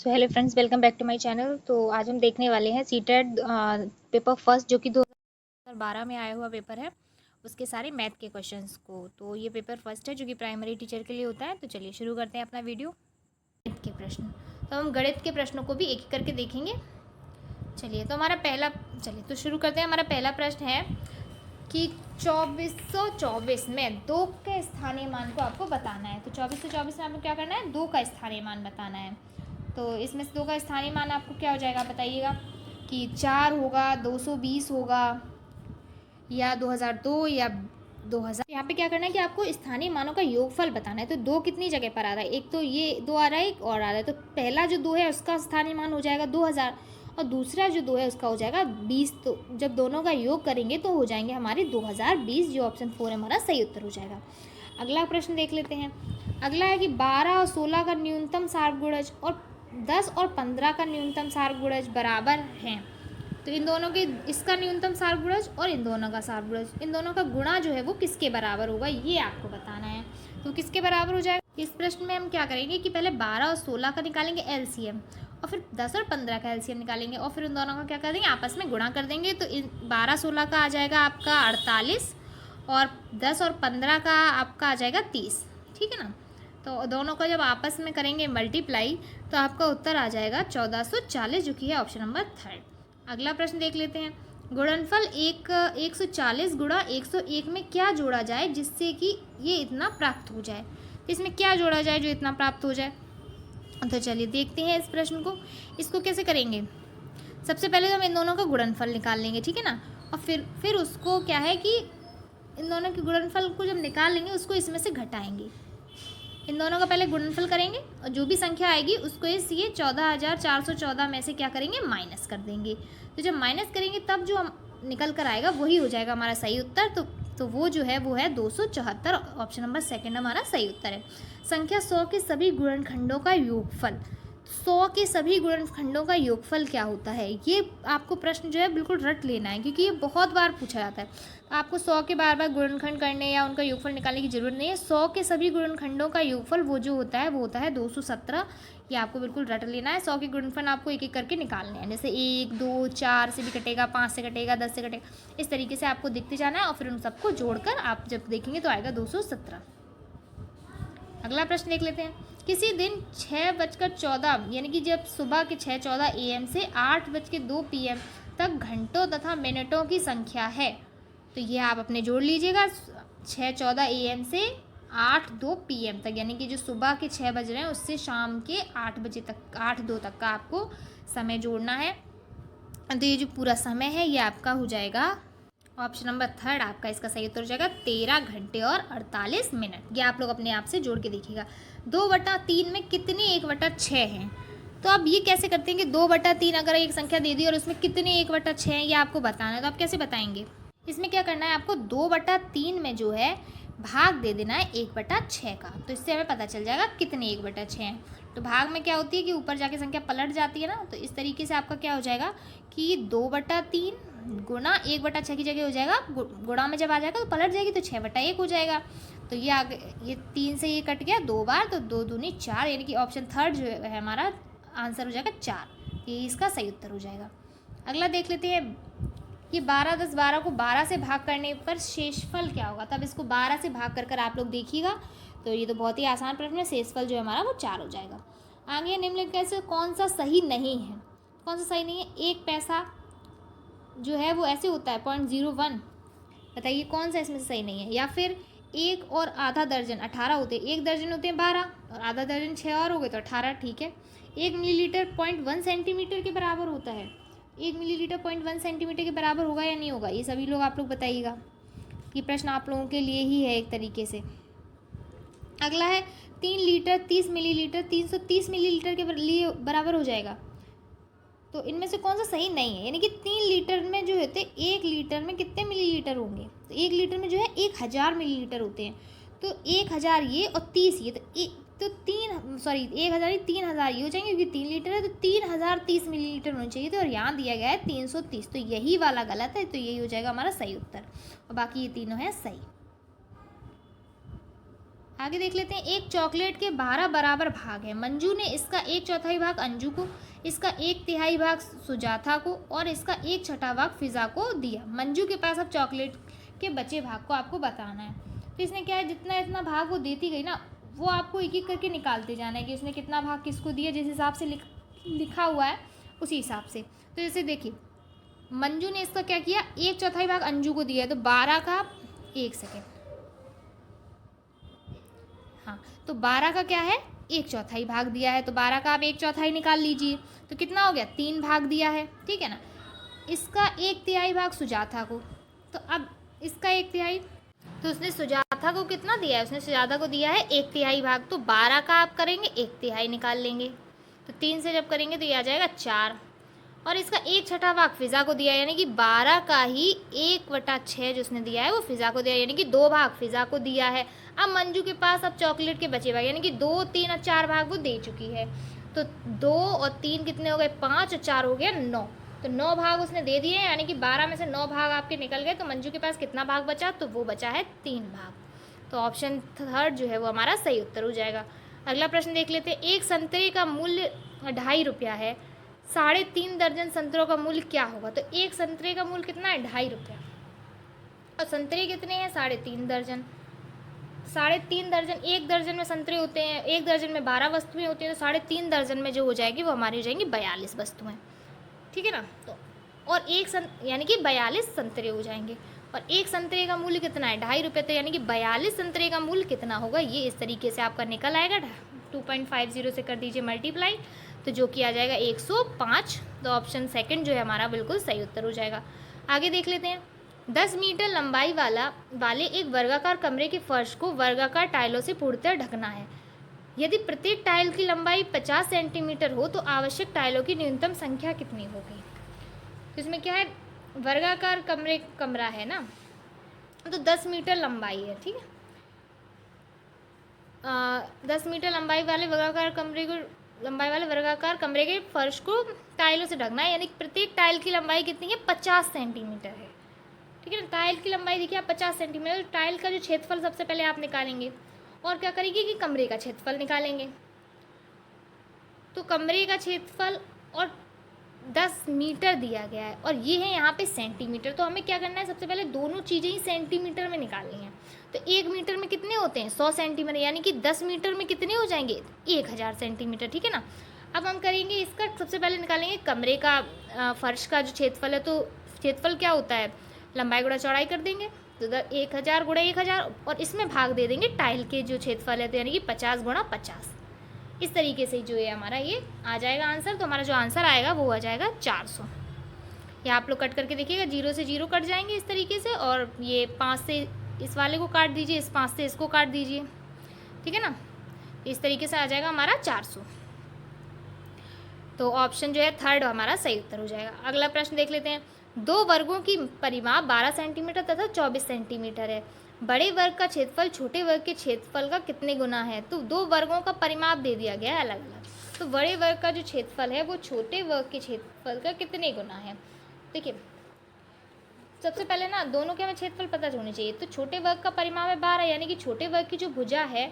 So hello friends, welcome back to my channel. तो आज हम देखने वाले हैं सीटेट पेपर फर्स्ट, जो कि 2012 में आया हुआ पेपर है, उसके सारे मैथ के क्वेश्चंस को। तो ये पेपर फर्स्ट है जो कि प्राइमरी टीचर के लिए होता है। तो चलिए शुरू करते हैं अपना वीडियो। गणित के प्रश्न, तो हम गणित के प्रश्नों को भी एक एक करके देखेंगे। चलिए शुरू करते हैं। हमारा पहला प्रश्न है कि 2424 में 2 के स्थानीय मान को आपको बताना है। तो 2424 में आपको क्या करना है, 2 का स्थानीय मान बताना है। तो इसमें से 2 का स्थानीय मान आपको क्या हो जाएगा, बताइएगा कि 4 होगा, 220 होगा, या 2002 या 2000। यहाँ पे क्या करना है कि आपको स्थानीय मानों का योगफल बताना है। तो 2 कितनी जगह पर आ रहा है, एक तो ये 2 आ रहा है, एक और आ रहा है। तो पहला जो 2 है उसका स्थानीय मान हो जाएगा 2000, और दूसरा जो 2 है उसका हो जाएगा 20। तो जब दोनों का योग करेंगे तो हो जाएंगे हमारे 2020, जो ऑप्शन 4 है हमारा सही उत्तर हो जाएगा। अगला प्रश्न देख लेते हैं। अगला है कि 12 और 16 का न्यूनतम सार गुणज और 10 और 15 का न्यूनतम सार गुणज बराबर हैं। तो इन दोनों के, इसका न्यूनतम सार गुणज और इन दोनों का सार गुणज, इन दोनों का गुणा जो है वो किसके बराबर होगा, ये आपको बताना है। तो किसके बराबर हो जाएगा, इस प्रश्न में हम क्या करेंगे कि पहले 12 और 16 का निकालेंगे एलसीएम, और फिर 10 और 15 का एलसीएम निकालेंगे, और फिर उन दोनों का क्या कर देंगे, आपस में गुणा कर देंगे। तो 12-16 का आ जाएगा आपका 48, और 10 और 15 का आपका आ जाएगा 30। ठीक है ना। तो दोनों को जब आपस में करेंगे मल्टीप्लाई, तो आपका उत्तर आ जाएगा 1440, जो कि है ऑप्शन नंबर 3। अगला प्रश्न देख लेते हैं। गुणनफल 140 गुणा 101 में क्या जोड़ा जाए जिससे कि ये इतना प्राप्त हो जाए। तो इसमें क्या जोड़ा जाए जो इतना प्राप्त हो जाए। तो चलिए देखते हैं इस प्रश्न को। इसको कैसे करेंगे, सबसे पहले तो हम इन दोनों का गुणनफल निकाल लेंगे, ठीक है ना। और फिर उसको क्या है कि इन दोनों के गुणनफल को जब निकाल लेंगे उसको इसमें से घटाएंगे। इन दोनों का पहले गुणनफल करेंगे, और जो भी संख्या आएगी उसको इस ये 14,414 में से क्या करेंगे, माइनस कर देंगे। तो जब माइनस करेंगे तब जो हम निकल कर आएगा वही हो जाएगा हमारा सही उत्तर। तो वो जो है वो है 274, ऑप्शन नंबर 2 हमारा सही उत्तर है। संख्या 100 के सभी गुणनखंडों का योगफल, 100 के सभी गुणनखंडों का योगफल क्या होता है, ये आपको प्रश्न जो है बिल्कुल रट लेना है, क्योंकि ये बहुत बार पूछा जाता है। आपको 100 के बार बार गुणनखंड करने या उनका योगफल निकालने की जरूरत नहीं है। 100 के सभी गुणनखंडों का योगफल वो जो होता है वो होता है 217। ये आपको बिल्कुल रट लेना है। 100 के गुणनफल आपको एक एक करके निकालने हैं, जैसे 1, 2, 4 से भी कटेगा, 5 से कटेगा, 10 से कटेगा, इस तरीके से आपको दिखते जाना है, और फिर उन सबको जोड़कर आप जब देखेंगे तो आएगा 217। अगला प्रश्न देख लेते हैं। किसी दिन 6:14 यानी कि जब सुबह के 6:14 AM से 8:02 PM तक घंटों तथा मिनटों की संख्या है। तो ये आप अपने जोड़ लीजिएगा, 6:14 AM से 8:02 PM तक, यानी कि जो सुबह के 6 बज रहे हैं उससे शाम के 8 बजे तक, 8:02 तक का आपको समय जोड़ना है। तो ये जो पूरा समय है ये आपका हो जाएगा ऑप्शन नंबर 3, आपका इसका सही उत्तर हो जाएगा 13 घंटे और 48 मिनट। ये आप लोग अपने आप से जोड़ के देखिएगा। 2/3 में कितने 1/6 हैं। तो अब ये कैसे करते हैं कि 2/3 अगर एक संख्या दे दी और उसमें कितने 1/6 हैं ये आपको बताना है, तो आप कैसे बताएंगे। इसमें क्या करना है, आपको 2/3 में जो है भाग दे देना है 1/6 का। तो इससे हमें पता चल जाएगा कितने 1/6 हैं। तो भाग में क्या होती है कि ऊपर जाके संख्या पलट जाती है ना। तो इस तरीके से आपका क्या हो जाएगा कि 2/3 गुणा 1/6 की जगह हो जाएगा, गुणा में जब आ जाएगा तो पलट जाएगी, तो 6/1 हो जाएगा। तो ये आगे, ये 3 से ये कट गया 2 बार, तो 2 दूनी 4, यानी कि ऑप्शन 3 जो है हमारा आंसर हो जाएगा 4। ये इसका सही उत्तर हो जाएगा। अगला देख लेते हैं कि 12, 10, 12 को 12 से भाग करने पर शेषफल क्या होगा। तब इसको 12 से भाग कर आप लोग देखिएगा। तो ये तो बहुत ही आसान प्रश्न है। शेषफल जो है हमारा वो 4 हो जाएगा। आगे निम्नलिखित से कौन सा सही नहीं है। कौन सा सही नहीं है, 1 पैसा जो है वो ऐसे होता है 0.01। बताइए कौन सा इसमें से सही नहीं है। या फिर 1 और आधा दर्जन 18 होते हैं, 1 दर्जन होते हैं 12, और आधा दर्जन 6 और हो गए तो 18। ठीक है। 1 मिलीलीटर 0.1 सेंटीमीटर के बराबर होता है। 1 मिलीलीटर 0.1 सेंटीमीटर के बराबर होगा या नहीं होगा, ये सभी लोग आप लोग बताइएगा। ये प्रश्न आप लोगों के लिए ही है एक तरीके से। अगला है 3 लीटर 30 मिलीलीटर 330 मिलीलीटर के लिए बराबर हो जाएगा। तो इनमें से कौन सा सही नहीं है, यानी कि 3 लीटर में जो होते 1 लीटर में कितने मिलीलीटर होंगे। तो 1 लीटर में जो है 1000 मिलीलीटर होते हैं। तो 1000 ये और 30 ये, तो 3000 ये हो जाएंगे, क्योंकि 3 लीटर है तो 3030 मिलीलीटर होने चाहिए थे, और यहाँ दिया गया है 330। तो यही वाला गलत है, तो यही हो जाएगा हमारा सही उत्तर, और बाकी ये तीनों है सही। आगे देख लेते हैं। एक चॉकलेट के 12 बराबर भाग है। मंजू ने इसका 1/4 भाग अंजू को, इसका 1/3 भाग सुजाता को और इसका 1/6 भाग फिजा को दिया। मंजू के पास अब चॉकलेट के बचे भाग को आपको बताना है। तो इसने क्या है, जितना इतना भाग वो देती गई ना, वो आपको एक एक करके निकालते जाना है कि उसने कितना भाग किसको दिया, जिस हिसाब से लिखा हुआ है उसी हिसाब से। तो जैसे देखिए, मंजू ने इसका क्या किया, 1/4 भाग अंजू को दिया है, तो 12 का 1 सेकेंड, हाँ, तो 12 का क्या है, 1/4 भाग दिया है, तो 12 का आप 1/4 निकाल लीजिए, तो कितना हो गया, 3 भाग दिया है, ठीक है ना। इसका 1/3 भाग सुजाता को, तो अब इसका 1/3, तो उसने सुजाता को कितना दिया है, उसने सुजाता को दिया है 1/3 भाग, तो 12 का आप करेंगे 1/3 निकाल लेंगे, तो 3 से जब करेंगे तो ये आ जाएगा 4, और इसका 1/6 भाग फिज़ा को दिया है, यानी कि 12 का ही 1/6 जो उसने दिया है वो फिज़ा को दिया है, यानी कि 2 भाग फिज़ा को दिया है। अब मंजू के पास अब चॉकलेट के बचे भाग, यानी कि 2, 3 और 4 भाग वो दे चुकी है, तो 2 और 3 कितने हो गए, 5 और 4 हो गया 9, तो 9 भाग उसने दे दिए, यानी कि 12 में से 9 भाग आपके निकल गए, तो मंजू के पास कितना भाग बचा, तो वो बचा है 3 भाग। तो ऑप्शन थर्ड जो है वो हमारा सही उत्तर हो जाएगा। अगला प्रश्न देख लेते हैं। एक संतरे का मूल्य 2.5 रुपया है, 3.5 दर्जन संतरों का मूल्य क्या होगा। तो एक संतरे का मूल्य कितना है, 2.5 रुपया, और संतरे कितने हैं, 3.5 दर्जन। 3.5 दर्जन, एक दर्जन में संतरे होते हैं, एक दर्जन में 12 वस्तुएं होती हैं, तो 3.5 दर्जन में जो हो जाएगी वो हमारी हो जाएंगी 42 वस्तुएं, ठीक है ना। तो और यानी कि 42 संतरे हो जाएंगे, और एक संतरे का मूल्य कितना है, 2.5 रुपये, तो यानी कि 42 संतरे का मूल्य कितना होगा, ये इस तरीके से आपका निकल आएगा। 2.50 से कर दीजिए मल्टीप्लाई, तो जो कि आ जाएगा 105। तो ऑप्शन सेकंड जो है हमारा बिल्कुल सही उत्तर हो जाएगा। आगे देख लेते हैं। 10 मीटर लंबाई वाले एक वर्गाकार कमरे के फर्श को वर्गाकार टाइलों से पूर्णतः ढकना है। यदि प्रत्येक टाइल की लंबाई 50 सेंटीमीटर हो तो आवश्यक टाइलों की न्यूनतम संख्या कितनी होगी। तो इसमें क्या है, वर्गाकार कमरा है ना, तो 10 मीटर लंबाई है, ठीक है। 10 मीटर लंबाई वाले वर्गाकार कमरे के फर्श को टाइलों से ढकना है, यानी कि प्रत्येक टाइल की लंबाई कितनी है, 50 सेंटीमीटर है, ठीक है ना। टाइल की लंबाई देखिए आप 50 सेंटीमीटर, टाइल का जो क्षेत्रफल सबसे पहले आप निकालेंगे, और क्या करेंगे कि कमरे का क्षेत्रफल निकालेंगे। तो कमरे का क्षेत्रफल और 10 मीटर दिया गया है, और ये है यहाँ पे सेंटीमीटर, तो हमें क्या करना है, सबसे पहले दोनों चीज़ें ही सेंटीमीटर में निकालनी है। तो 1 मीटर में कितने होते हैं, 100 सेंटीमीटर, यानी कि 10 मीटर में कितने हो जाएंगे, 1000 सेंटीमीटर, ठीक है ना। अब हम करेंगे इसका, सबसे पहले निकालेंगे कमरे का फर्श का जो क्षेत्रफल है, तो क्षेत्रफल क्या होता है, लंबाई गुणा चौड़ाई कर देंगे, तो 1000 गुणा 1000, और इसमें भाग दे देंगे टाइल के जो क्षेत्रफल है, तो यानी कि 50 गुणा 50। इस तरीके से जो है हमारा ये आ जाएगा आंसर। तो हमारा जो आंसर आएगा वो आ जाएगा 400। ये आप लोग कट करके देखिएगा, 0 से 0 कट जाएंगे इस तरीके से, और ये 5 से इस वाले को काट दीजिए, इस 5 से इसको काट दीजिए, ठीक है ना। इस तरीके से आ जाएगा हमारा 400। तो ऑप्शन जो है थर्ड हमारा सही उत्तर हो जाएगा। अगला प्रश्न देख लेते हैं। 2 वर्गों की परिमाप 12 सेंटीमीटर तथा 24 सेंटीमीटर है। बड़े वर्ग का क्षेत्रफल छोटे वर्ग के क्षेत्रफल का कितने गुना है। तो 2 वर्गों का परिमाप दे दिया गया है अलग अलग, तो बड़े वर्ग का जो क्षेत्रफल है वो छोटे वर्ग के क्षेत्रफल का कितने गुना है। देखिए सबसे पहले ना दोनों के हमें क्षेत्रफल पता होने चाहिए। तो छोटे वर्ग का परिमाप है 12, यानी कि छोटे वर्ग की जो भुजा है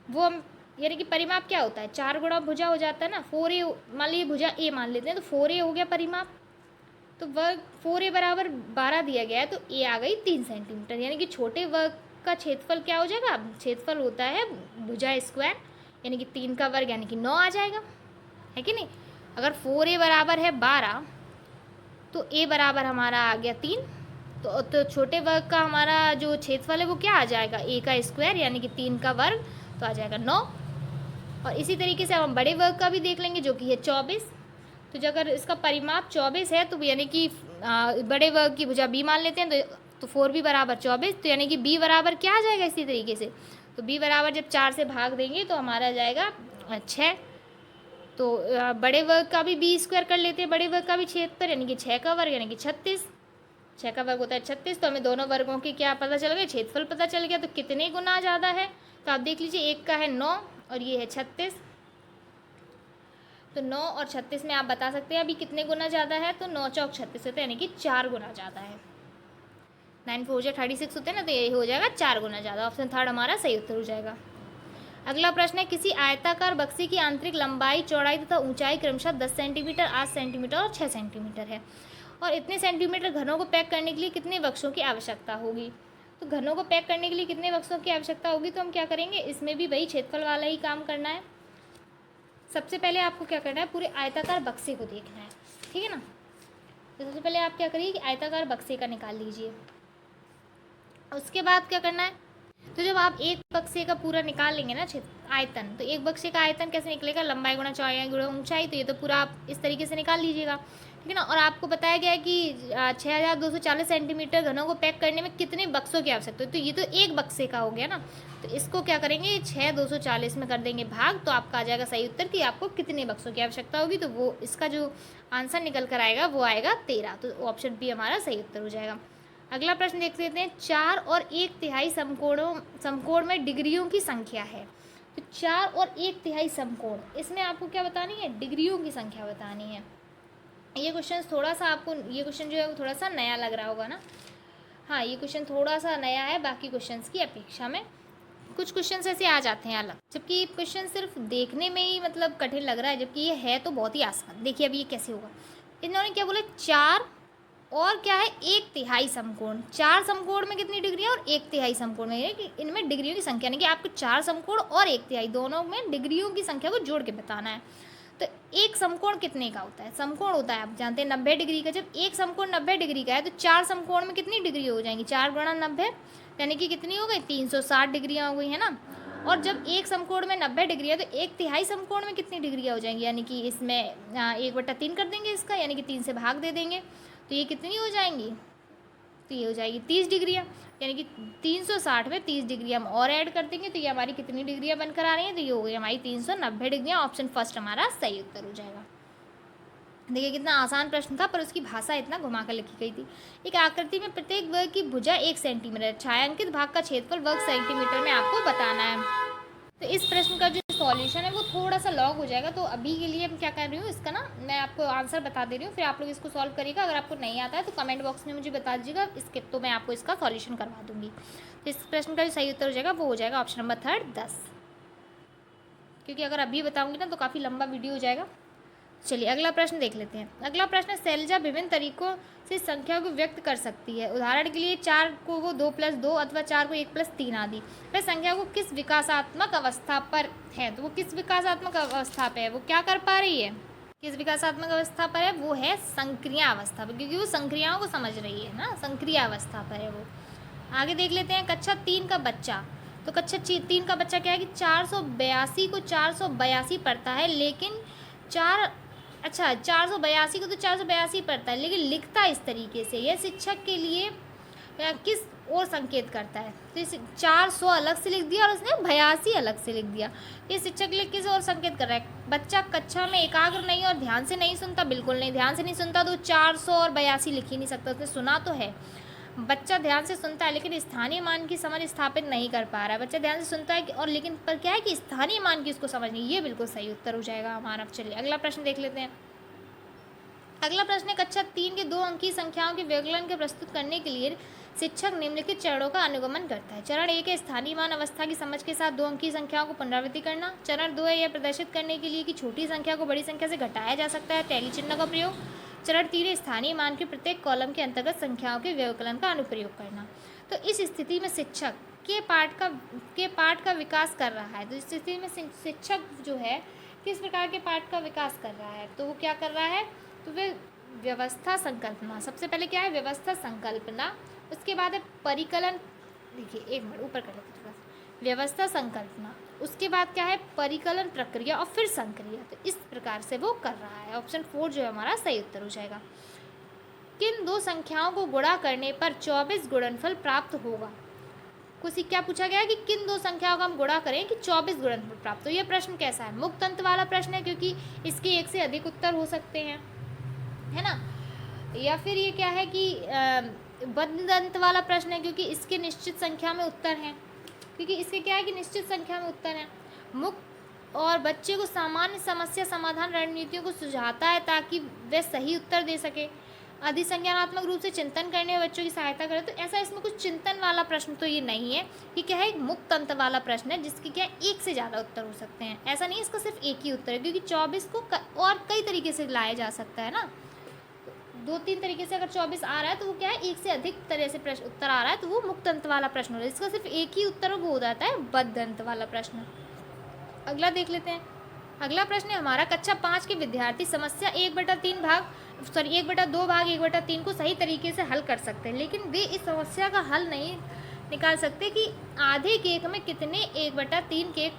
वो हम, यानी कि परिमाप क्या होता है, 4 गुणा भुजा हो जाता है ना, 4a, मान लीजिए भुजा a मान लेते हैं, तो 4a हो गया परिमाप। तो वर्ग 4a बराबर 12 दिया गया है, तो a आ गई 3 सेंटीमीटर, यानी कि छोटे वर्ग का क्षेत्रफल क्या हो जाएगा, क्षेत्रफल होता है भुजा स्क्वायर, यानी कि 3 का वर्ग यानी कि 9 आ जाएगा, है कि नहीं। अगर 4a बराबर है 12 तो a बराबर हमारा आ गया 3, तो छोटे वर्ग का हमारा जो क्षेत्रफल है वो क्या आ जाएगा, a का स्क्वायर यानी कि 3 का वर्ग, तो आ जाएगा 9। और इसी तरीके से हम बड़े वर्ग का भी देख लेंगे जो कि है 24। तो जो अगर इसका परिमाप 24 है तो यानी कि बड़े वर्ग की भुजा b मान लेते हैं, तो 4b बराबर 24, तो यानी कि b बराबर क्या आ जाएगा इसी तरीके से, तो b बराबर जब 4 से भाग देंगे तो हमारा जाएगा 6। तो बड़े वर्ग का भी b स्क्वायर कर लेते हैं, बड़े वर्ग का भी क्षेत्रफल यानी कि 6 का वर्ग यानी कि 36, 6 का वर्ग होता है 36। तो हमें दोनों वर्गों की क्या पता चल गया, क्षेत्रफल पता चल गया। तो कितने गुना ज़्यादा है, तो आप देख लीजिए, एक का है 9 और ये है 36, तो 9 और 36 में आप बता सकते हैं अभी कितने गुना ज़्यादा है, तो 9 चौक 36 होता है यानी कि 4 गुना ज़्यादा है। 9 4 36 होते हैं ना, तो यही हो जाएगा 4 गुना ज़्यादा। ऑप्शन थर्ड हमारा सही उत्तर हो जाएगा। अगला प्रश्न है, किसी आयताकार बक्से की आंतरिक लंबाई, चौड़ाई तथा ऊंचाई क्रमशः 10 सेंटीमीटर, 8 सेंटीमीटर और 6 सेंटीमीटर है और इतने सेंटीमीटर घनों को पैक करने के लिए कितने बक्सों की आवश्यकता होगी। तो घनों को पैक करने के लिए कितने बक्सों की आवश्यकता होगी, तो हम क्या करेंगे, इसमें भी वही क्षेत्रफल वाला ही काम करना है। सबसे पहले आपको क्या करना है, पूरे आयताकार बक्से को देखना है, ठीक है ना। तो सबसे पहले आप क्या करिए कि आयताकार बक्से का निकाल लीजिए। उसके बाद क्या करना है, तो जब आप एक बक्से का पूरा निकाल लेंगे ना आयतन, तो एक बक्से का आयतन कैसे निकलेगा, लंबाई गुणा चौड़ाई गुणा ऊंचाई, तो ये तो पूरा आप इस तरीके से निकाल लीजिएगा, ठीक है ना। और आपको बताया गया है कि 6240 सेंटीमीटर घनों को पैक करने में कितने बक्सों की आवश्यकता है, तो ये तो एक बक्से का हो गया ना। तो इसको क्या करेंगे, 6240 में कर देंगे भाग, तो आपका आ जाएगा सही उत्तर कि आपको कितने बक्सों की आवश्यकता होगी। तो वो इसका जो आंसर निकल कर आएगा वो आएगा 13। तो ऑप्शन बी हमारा सही उत्तर हो जाएगा। अगला प्रश्न देख लेते हैं, 4 और 1/3 समकोण में डिग्रियों की संख्या है। तो 4 और 1/3 समकोण, इसमें आपको क्या बतानी है, डिग्रियों की संख्या बतानी है। ये क्वेश्चन थोड़ा सा आपको, ये क्वेश्चन जो है वो थोड़ा सा नया लग रहा होगा ना। हाँ, ये क्वेश्चन थोड़ा सा नया है बाकी क्वेश्चंस की अपेक्षा में। कुछ क्वेश्चंस ऐसे आ जाते हैं अलग, जबकि ये क्वेश्चन सिर्फ देखने में ही मतलब कठिन लग रहा है, जबकि ये है तो बहुत ही आसान। देखिए अभी ये कैसे होगा, इन्होंने क्या बोला, 4 और क्या है 1/3 समकोण। 4 समकोण में कितनी डिग्री है और 1/3 समकोण में, कि इनमें डिग्रियों की संख्या नहीं कि आपको 4 समकोण और 1/3 दोनों में डिग्रियों की संख्या को जोड़ के बताना है। तो एक समकोण कितने का होता है, समकोण होता है आप जानते हैं 90 डिग्री का। जब एक समकोण 90 डिग्री का है तो 4 समकोण में कितनी डिग्री हो जाएंगी, 4 गुणा 90 यानी कि कितनी हो गई, 360 डिग्रियाँ हो गई है ना। और जब एक समकोण में 90 डिग्री है तो 1/3 समकोण में कितनी डिग्रियाँ हो जाएंगी, यानी कि इसमें 1/3 कर देंगे इसका, यानी कि 3 से भाग दे देंगे, तो ये कितनी हो जाएंगी, तो ये हो जाएगी 30 डिग्रियाँ, यानी कि 360 में 30 डिग्री हम और ऐड कर देंगे, तो ये हमारी कितनी डिग्रियाँ बनकर आ रही हैं, तो ये हो गई हमारी 390 डिग्रियाँ। ऑप्शन फर्स्ट हमारा सही उत्तर हो जाएगा। देखिए कितना आसान प्रश्न था, पर उसकी भाषा इतना घुमा कर लिखी गई थी। एक आकृति में प्रत्येक वर्ग की भुजा 1 सेंटीमीटर, छायांकित भाग का क्षेत्रफल वर्ग सेंटीमीटर में आपको बताना है। तो इस प्रश्न का जो सॉल्यूशन है वो थोड़ा सा लॉन्ग हो जाएगा, तो अभी के लिए हम क्या कर रही हूँ, इसका ना मैं आपको आंसर बता दे रही हूँ, फिर आप लोग इसको सॉल्व करिएगा। अगर आपको नहीं आता है तो कमेंट बॉक्स में मुझे बता दीजिएगा, इसके तो मैं आपको इसका सॉल्यूशन करवा दूँगी। तो इस प्रश्न का जो सही उत्तर हो जाएगा वो हो जाएगा ऑप्शन नंबर 3 10, क्योंकि अगर अभी बताऊँगी ना तो काफ़ी लंबा वीडियो हो जाएगा। चलिए अगला प्रश्न देख लेते हैं। अगला प्रश्न, शैलजा विभिन्न तरीकों से संख्या को व्यक्त कर सकती है। उदाहरण के लिए 4 को वो 2+2 अथवा 4 को 1+3 आदि। वह संख्या को किस विकासात्मक अवस्था पर है, तो वो किस विकासात्मक अवस्था पे है, वो क्या कर पा रही है, किस विकासात्मक अवस्था पर है, वो है संक्रिया अवस्था पर, क्योंकि वो संक्रियाओं को समझ रही है ना, संक्रिया अवस्था पर है वो। आगे देख लेते हैं, कक्षा 3 का बच्चा। तो कक्षा 3 का बच्चा क्या है कि 482 को 482 पढ़ता है, लेकिन 482 को तो 482 पढ़ता है, लेकिन लिखता इस तरीके से, यह शिक्षक के लिए किस और संकेत करता है, तो इस 400 अलग से लिख दिया और उसने 82 अलग से लिख दिया, ये शिक्षक के लिए किस और संकेत कर रहा है। बच्चा कक्षा में एकाग्र नहीं और ध्यान से नहीं सुनता, बिल्कुल नहीं, ध्यान से नहीं सुनता तो 400 और 82 लिख ही नहीं सकता, उसने सुना तो है। बच्चा ध्यान से सुनता है लेकिन स्थानीय मान की समझ स्थापित नहीं कर पा रहा है। बच्चा ध्यान से सुनता है और लेकिन पर क्या है कि स्थानीय मान की उसको समझ नहीं, ये बिल्कुल सही उत्तर हो जाएगा हमारा। चलिए अगला प्रश्न देख लेते हैं। अगला प्रश्न है, कक्षा 3 के 2 अंकीय संख्याओं के व्यवकलन के प्रस्तुत करने के लिए शिक्षक निम्नलिखित चरणों का अनुगमन करता है। चरण 1 है स्थानीय मान अवस्था की समझ के साथ 2 अंकीय संख्याओं को पुनरावृत्ति करना। चरण 2 है यह प्रदर्शित करने के लिए कि छोटी संख्या को बड़ी संख्या से घटाया जा सकता है, टैली चिन्ह का प्रयोग। चरण 3 है स्थानीय मान के प्रत्येक कॉलम के अंतर्गत संख्याओं के व्यवकलन का अनुप्रयोग करना। तो इस स्थिति में शिक्षक के पाठ का विकास कर रहा है। तो इस स्थिति में शिक्षक जो है किस प्रकार के पाठ का विकास कर रहा है, तो वो क्या कर रहा है, तो वे व्यवस्था संकल्पना, सबसे पहले क्या है व्यवस्था संकल्पना, उसके बाद है परिकलन, देखिए एक मिनट ऊपर कर लेते थोड़ा, व्यवस्था संकल्पना, उसके बाद क्या है परिकलन प्रक्रिया और फिर संक्रिया। तो इस प्रकार से वो कर रहा है। ऑप्शन 4 जो है हमारा सही उत्तर हो जाएगा। किन 2 संख्याओं को गुणा करने पर 24 गुणनफल प्राप्त होगा। कुछ क्या पूछा गया है कि किन 2 संख्याओं का हम गुणा करें कि 24 गुणनफल प्राप्त हो। यह प्रश्न कैसा है, मुक्त अंत वाला प्रश्न है, क्योंकि इसके एक से अधिक उत्तर हो सकते हैं, है ना, या फिर ये क्या है कि बद्ध अंत वाला प्रश्न है, क्योंकि इसके निश्चित संख्या में उत्तर हैं, क्योंकि इसके क्या है कि निश्चित संख्या में उत्तर हैं। मुक्त और बच्चे को सामान्य समस्या समाधान रणनीतियों को सुझाता है ताकि वे सही उत्तर दे सके। अधिसंज्ञानात्मक रूप से चिंतन करने में बच्चों की सहायता करे। तो ऐसा इसमें कुछ चिंतन वाला प्रश्न तो ये नहीं है, ये क्या है, एक मुक्त अंत वाला प्रश्न है जिसके क्या एक से ज़्यादा उत्तर हो सकते हैं। ऐसा नहीं है इसका सिर्फ एक ही उत्तर है, क्योंकि 24 को और कई तरीके से लाया जा सकता है ना, 2-3 तरीके से। अगर 24 आ रहा है तो वो क्या है, एक से अधिक तरह से प्रश्न उत्तर आ रहा है तो वो मुक्त अंत वाला प्रश्न हो रहा है। इसका सिर्फ एक ही उत्तर वो हो जाता है बद्ध अंत वाला प्रश्न। अगला देख लेते हैं। अगला प्रश्न है हमारा, कक्षा 5 के विद्यार्थी समस्या 1/2 भाग 1/3 को सही तरीके से हल कर सकते हैं, लेकिन वे इस समस्या का हल नहीं निकाल सकते कि आधे केक में कितने 1/3 केक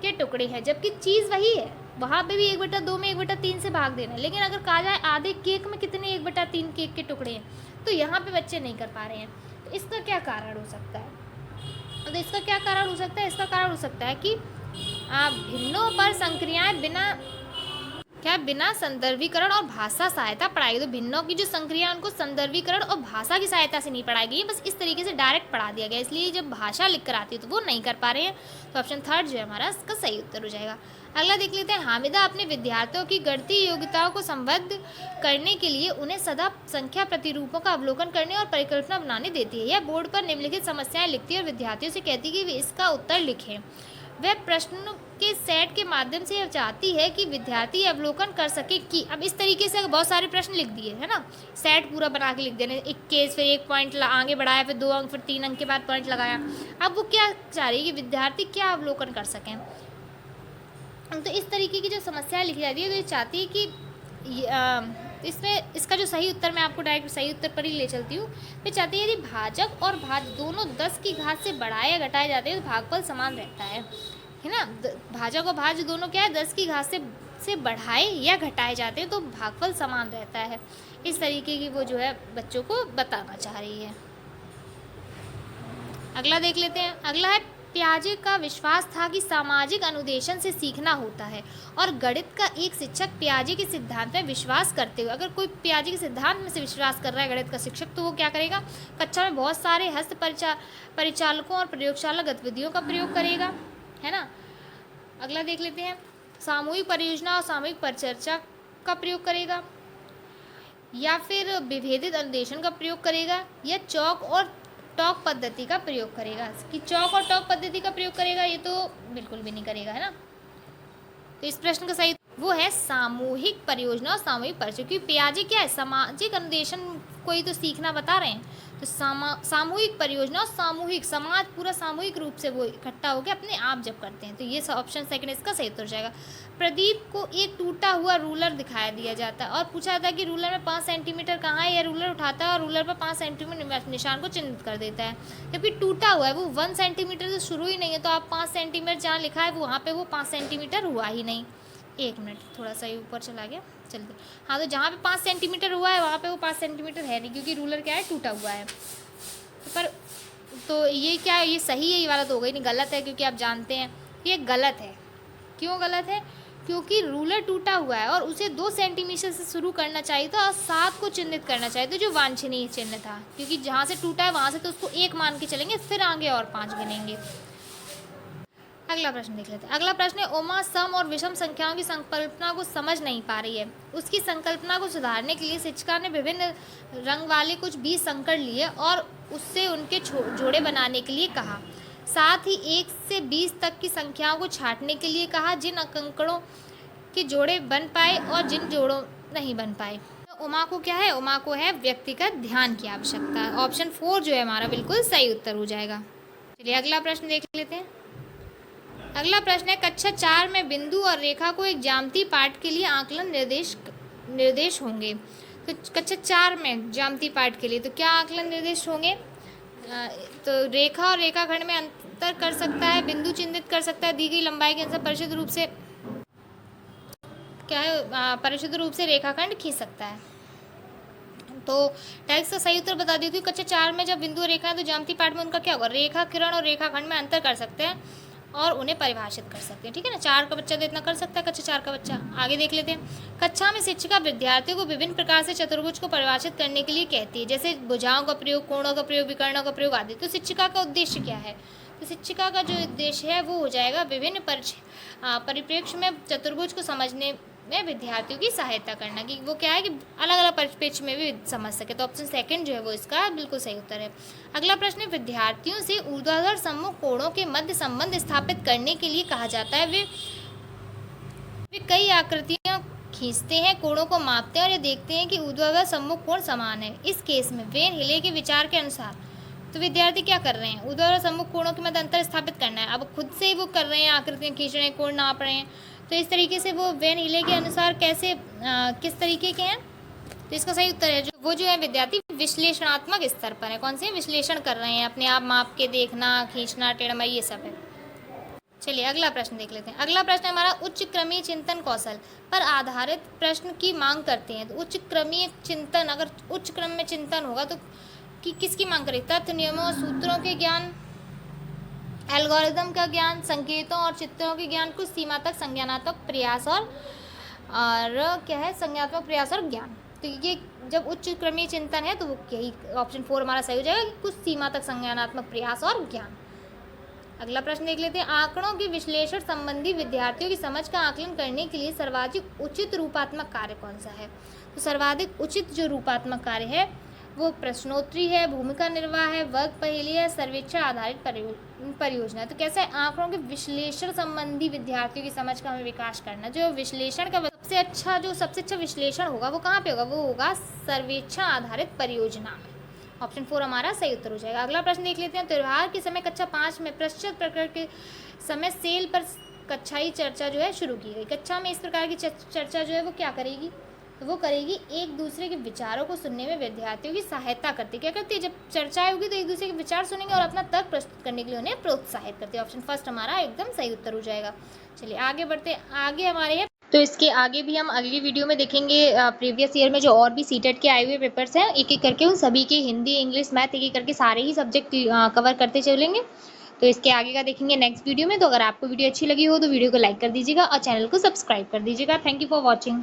के टुकड़े हैं, जबकि चीज़ वही है, वहाँ पे भी 1/2 में 1/3 से भाग देना है, लेकिन अगर कहा जाए आधे केक में कितने 1/3 केक के टुकड़े हैं, तो यहाँ पे बच्चे नहीं कर पा रहे हैं। तो इसका क्या कारण हो सकता है? तो इसका क्या कारण हो सकता है? इसका कारण हो सकता है कि भिन्नों पर संक्रियाएं बिना संदर्भीकरण और भाषा सहायता पढ़ाई। तो भिन्नों की जो संक्रिया उनको संदर्भीकरण और भाषा की सहायता से नहीं पढ़ाई गई, बस इस तरीके से डायरेक्ट पढ़ा दिया गया, इसलिए जब भाषा लिख कर आती है तो वो नहीं कर पा रहे हैं। तो ऑप्शन 3 जो है हमारा इसका सही उत्तर हो जाएगा। अगला देख लेते हैं। हामिदा अपने विद्यार्थियों की गणितीय योग्यताओं को संबद्ध करने के लिए उन्हें सदा संख्या प्रतिरूपों का अवलोकन करने और परिकल्पना बनाने देती है। यह बोर्ड पर निम्नलिखित समस्याएं लिखती है और विद्यार्थियों से कहती है कि वे इसका उत्तर लिखें। वह प्रश्नों के सेट के माध्यम से यह चाहती है कि विद्यार्थी अवलोकन कर सके कि, अब इस तरीके से बहुत सारे प्रश्न लिख दिए है ना, सेट पूरा बना के लिख देना, 21 फिर 1 पॉइंट आगे बढ़ाया, फिर 2 अंक, फिर 3 अंक के बाद पॉइंट लगाया। अब वो क्या चाह रही है कि विद्यार्थी क्या अवलोकन कर सकें। तो इस तरीके की जो समस्या लिखी जाती है तो ये चाहती है कि इसमें इसका जो सही उत्तर, मैं आपको डायरेक्ट सही उत्तर पर ही ले चलती हूँ। वे चाहती है यदि भाजक और भाज्य दोनों 10 की घात से बढ़ाए या घटाए जाते हैं तो भागफल समान रहता है ना। भाजक और भाज्य दोनों क्या है, 10 की घात से बढ़ाए या घटाए जाते हैं तो भागफल समान रहता है। इस तरीके की वो जो है बच्चों को बताना चाह रही है। अगला देख लेते हैं। अगला है, पियाजे का विश्वास था कि सामाजिक अनुदेशन से सीखना होता है और गणित का एक शिक्षक पियाजे के सिद्धांत में विश्वास करते हुए, अगर कोई पियाजे के सिद्धांत में से विश्वास कर रहा है गणित का शिक्षक, तो वो क्या करेगा, कक्षा में बहुत सारे हस्त परिचालकों और प्रयोगशाला गतिविधियों का प्रयोग करेगा, है ना। अगला देख लेते हैं। सामूहिक परियोजना और सामूहिक परिचर्चा का प्रयोग करेगा, या फिर विभेदित अनुदेशन का प्रयोग करेगा, या चौक और टॉक पद्धति का प्रयोग करेगा। कि चौक और टॉक पद्धति का प्रयोग करेगा, ये तो बिल्कुल भी नहीं करेगा, है ना। तो इस प्रश्न का सही वो है सामूहिक परियोजना और सामूहिक परिचय। क्योंकि पियाजे क्या है, सामाजिक अनुदेशन को ही तो सीखना बता रहे हैं। तो सामूहिक परियोजना और सामूहिक समाज पूरा सामूहिक रूप से वो इकट्ठा होकर अपने आप जब करते हैं, तो ये ऑप्शन सेकंड इसका सही उत्तर हो जाएगा। प्रदीप को एक टूटा हुआ रूलर दिखाया दिया जाता है और पूछा जाता है कि रूलर में 5 सेंटीमीटर कहाँ है। यह रूलर उठाता है और रूलर पर 5 सेंटीमीटर निशान को चिन्हित कर देता है, जबकि टूटा हुआ है वो 1 सेंटीमीटर से शुरू ही नहीं है, तो आप 5 सेंटीमीटर जहाँ लिखा है वहाँ पर वो 5 सेंटीमीटर हुआ ही नहीं। 1 मिनट, थोड़ा सा ही ऊपर चला गया, चलते। हाँ, तो जहाँ पे 5 सेंटीमीटर हुआ है वहाँ पे वो 5 सेंटीमीटर है नहीं, क्योंकि रूलर क्या है, टूटा हुआ है। तो ये क्या है, ये सही है, ये वाला तो हो गई नहीं, गलत है, क्योंकि आप जानते हैं ये गलत है। क्यों गलत है? क्योंकि रूलर टूटा हुआ है और उसे 2 सेंटीमीटर से शुरू करना चाहिए था और 7 को चिन्हित करना चाहिए था, जो वांछनीय चिन्ह था। क्योंकि जहाँ से टूटा है वहाँ से तो उसको 1 मान के चलेंगे, फिर आगे और 5 गिनेंगे। अगला प्रश्न देख लेते हैं। अगला प्रश्न है, उमा सम और विषम संख्याओं की संकल्पना को समझ नहीं पा रही है। उसकी संकल्पना को सुधारने के लिए शिक्षिका ने विभिन्न रंग वाले कुछ 20 संकट लिए और उससे उनके जोड़े बनाने के लिए कहा। साथ ही 1 से 20 तक की संख्याओं को छांटने के लिए कहा, जिन अंकड़ों के जोड़े बन पाए और जिन जोड़ों नहीं बन पाए। तो उमा को क्या है, उमा को है व्यक्तिगत ध्यान की आवश्यकता। ऑप्शन 4 जो है हमारा बिल्कुल सही उत्तर हो जाएगा। चलिए अगला प्रश्न देख लेते हैं। अगला प्रश्न है, कक्षा 4 में बिंदु और रेखा को एक ज्यामितीय पाठ के लिए आकलन निर्देश होंगे। तो कक्षा 4 में ज्यामितीय पाठ के लिए तो क्या आकलन निर्देश होंगे? तो रेखा और रेखाखंड में अंतर कर सकता है, बिंदु चिन्हित कर सकता है, दी गई लंबाई के अनुसार परिशुद्ध रूप से क्या है, परिशुद्ध रूप से रेखाखंड खींच सकता है। तो टैक्स का सही उत्तर बता देती हूँ। कक्षा 4 में जब बिंदु और रेखा है तो ज्यामितीय पाठ में उनका क्या होगा, रेखा किरण और रेखाखंड में अंतर कर सकते हैं और उन्हें परिभाषित कर सकते हैं। ठीक है ना, 4 का बच्चा तो इतना कर सकता है, कक्षा 4 का बच्चा। आगे देख लेते हैं। कक्षा में शिक्षिका विद्यार्थियों को विभिन्न प्रकार से चतुर्भुज को परिभाषित करने के लिए कहती है, जैसे भुजाओं का प्रयोग, कोणों का प्रयोग, विकर्णों का प्रयोग आदि। तो शिक्षिका का उद्देश्य क्या है? तो शिक्षिका का जो उद्देश्य है वो हो जाएगा विभिन्न परिप्रेक्ष्य में चतुर्भुज को समझने में विद्यार्थियों की सहायता करना, कि वो क्या है कि अलग अलग परिप्रेक्ष्य में भी समझ सके। तो ऑप्शन सेकंड जो है वो इसका बिल्कुल सही उत्तर है। अगला प्रश्न है, विद्यार्थियों से ऊर्ध्वाधर सम्मुख कोणों के मध्य संबंध स्थापित करने के लिए कहा जाता है। वे कई आकृतियां खींचते हैं, कोणों को मापते हैं और ये देखते हैं कि ऊर्ध्वाधर सम्मुख कोण समान है। इस केस में वेन हिले के विचार के अनुसार तो विद्यार्थी क्या कर रहे हैं, ऊर्ध्वाधर सम्मुख कोणों के मध्य अंतर स्थापित करना है। अब खुद से ही वो कर रहे हैं, आकृतियां खींच रहे हैं, कोण नाप रहे हैं। तो इस तरीके से वो वेन हिले के अनुसार कैसे किस तरीके के हैं, तो इसका सही उत्तर है जो है विद्यार्थी विश्लेषणात्मक स्तर पर है। कौन से विश्लेषण कर रहे हैं, अपने आप माप के देखना, खींचना, टेढ़माई, ये सब है। चलिए अगला प्रश्न देख लेते हैं। अगला प्रश्न हमारा उच्च क्रमीय चिंतन कौशल पर आधारित प्रश्न की मांग करते हैं। तो उच्च क्रमीय चिंतन, अगर उच्च क्रम में चिंतन होगा तो किसकी मांग करेगी, तथ्य, नियमों और सूत्रों के ज्ञान, एल्गोरिदम का ज्ञान, संकेतों और चित्रों के ज्ञान, कुछ सीमा तक संज्ञानात्मक प्रयास और क्या है, संज्ञानात्मक प्रयास और ज्ञान। तो ये जब उच्च क्रमीय चिंतन है तो वो यही ऑप्शन 4 हमारा सही हो जाएगा कि कुछ सीमा तक संज्ञानात्मक प्रयास और ज्ञान। अगला प्रश्न देख लेते हैं। आंकड़ों के विश्लेषण संबंधी विद्यार्थियों की समझ का आकलन करने के लिए सर्वाधिक उचित रूपात्मक कार्य कौन सा है। तो सर्वाधिक उचित जो रूपात्मक कार्य है वो प्रश्नोत्तरी है, भूमिका निर्वाह है, वर्ग पहेली है, सर्वेक्षण आधारित परियोजना। तो कैसे आंकड़ों के विश्लेषण संबंधी विद्यार्थियों की समझ का हमें विकास करना। जो विश्लेषण का सबसे अच्छा विश्लेषण होगा वो कहाँ पे होगा, वो होगा सर्वेक्षण आधारित परियोजना में। ऑप्शन 4 हमारा सही उत्तर हो जाएगा। अगला प्रश्न देख लेते हैं। त्योहार के समय कक्षा 5 में प्रश्न प्रकरण के समय सेल पर कक्षाई चर्चा जो है शुरू की गई। कक्षा में इस प्रकार की चर्चा जो है वो क्या करेगी, तो वो करेगी एक दूसरे के विचारों को सुनने में विद्यार्थियों की सहायता करती है। क्या करती है, जब चर्चाएं होगी तो एक दूसरे के विचार सुनेंगे और अपना तर्क प्रस्तुत करने के लिए उन्हें प्रोत्साहित करती है। ऑप्शन फर्स्ट हमारा एकदम सही उत्तर हो जाएगा। चलिए आगे बढ़ते, आगे हमारे है तो इसके आगे भी हम अगली वीडियो में देखेंगे प्रीवियस ईयर में जो और भी सीटेट के आए हुए पेपर्स हैं, एक एक करके उन सभी के हिंदी, इंग्लिश, मैथ, एक एक करके सारे ही सब्जेक्ट कवर करते चलेंगे। तो इसके आगे का देखेंगे नेक्स्ट वीडियो में। तो अगर आपको वीडियो अच्छी लगी हो तो वीडियो को लाइक कर दीजिएगा और चैनल को सब्सक्राइब कर दीजिएगा। Thank you for watching.